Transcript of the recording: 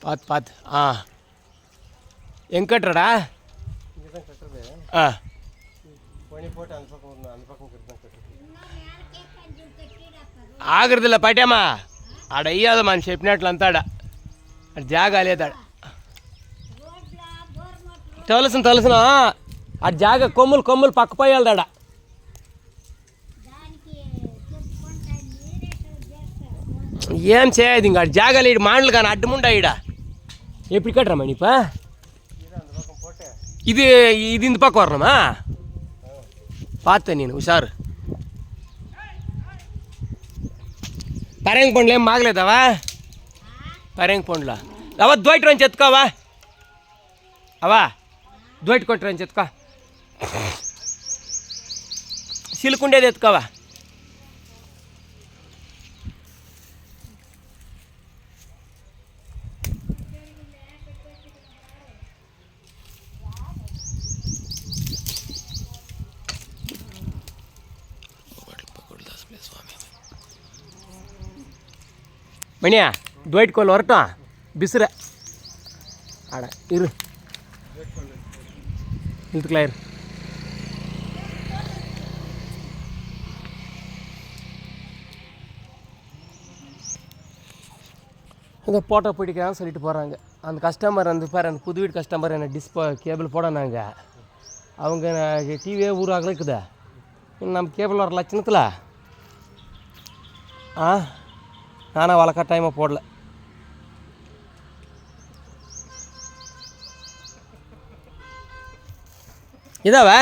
பார்த்து பார்த்து. எங்கே கட்டுறடா? இங்கே தான் கட்டுறது. பனி போட்டு அந்த பக்கம் ஒன்று அந்த பக்கம் தான் கட்டுறது. ఆగరదిಲ್ಲ పైటేమా ఆడ అయ్యాదు మన చెప్పినట్లు అంతాడ అది జాగా లేదాడ తెలుసును ఆ జాగా కొమ్ములు పక్క పోయాలదాడ ఏం చేయదు ఇంకా జాగా లేడు మాండ్లు కానీ అడ్డముండా ఈడ ఎప్పుడు కట్టరా మణిపా ఇది ఇంత పక్క వరణమా பார்த்தேன் నేను హుషారు పరంగి పండ్లు ఏం మాగలేదావా పరంగి పండ్లు అవా ద్వైట్ రంచి ఎత్తుకోవా అవా ద్వైట్ కొట్టి రంచి ఎత్తుకో సిలుకుండేది ఎత్తుకోవా மணியா துவைட் கோல் வரட்டும் பிசுற ஆட இரு இழுத்துக்கலாம் இரு இந்த போட்டோ பிடிக்கான்னு சொல்லிட்டு போகிறாங்க அந்த கஸ்டமர் வந்து பாரு அந்த புது வீடு கஸ்டமர் என்ன கேபிள் போடனாங்க அவங்க டிவியே ஊராக இருக்குதா நம்ம கேபிள் வர லட்சணத்தில் நானும் வளர்க்க டைமாக போடல இதாவா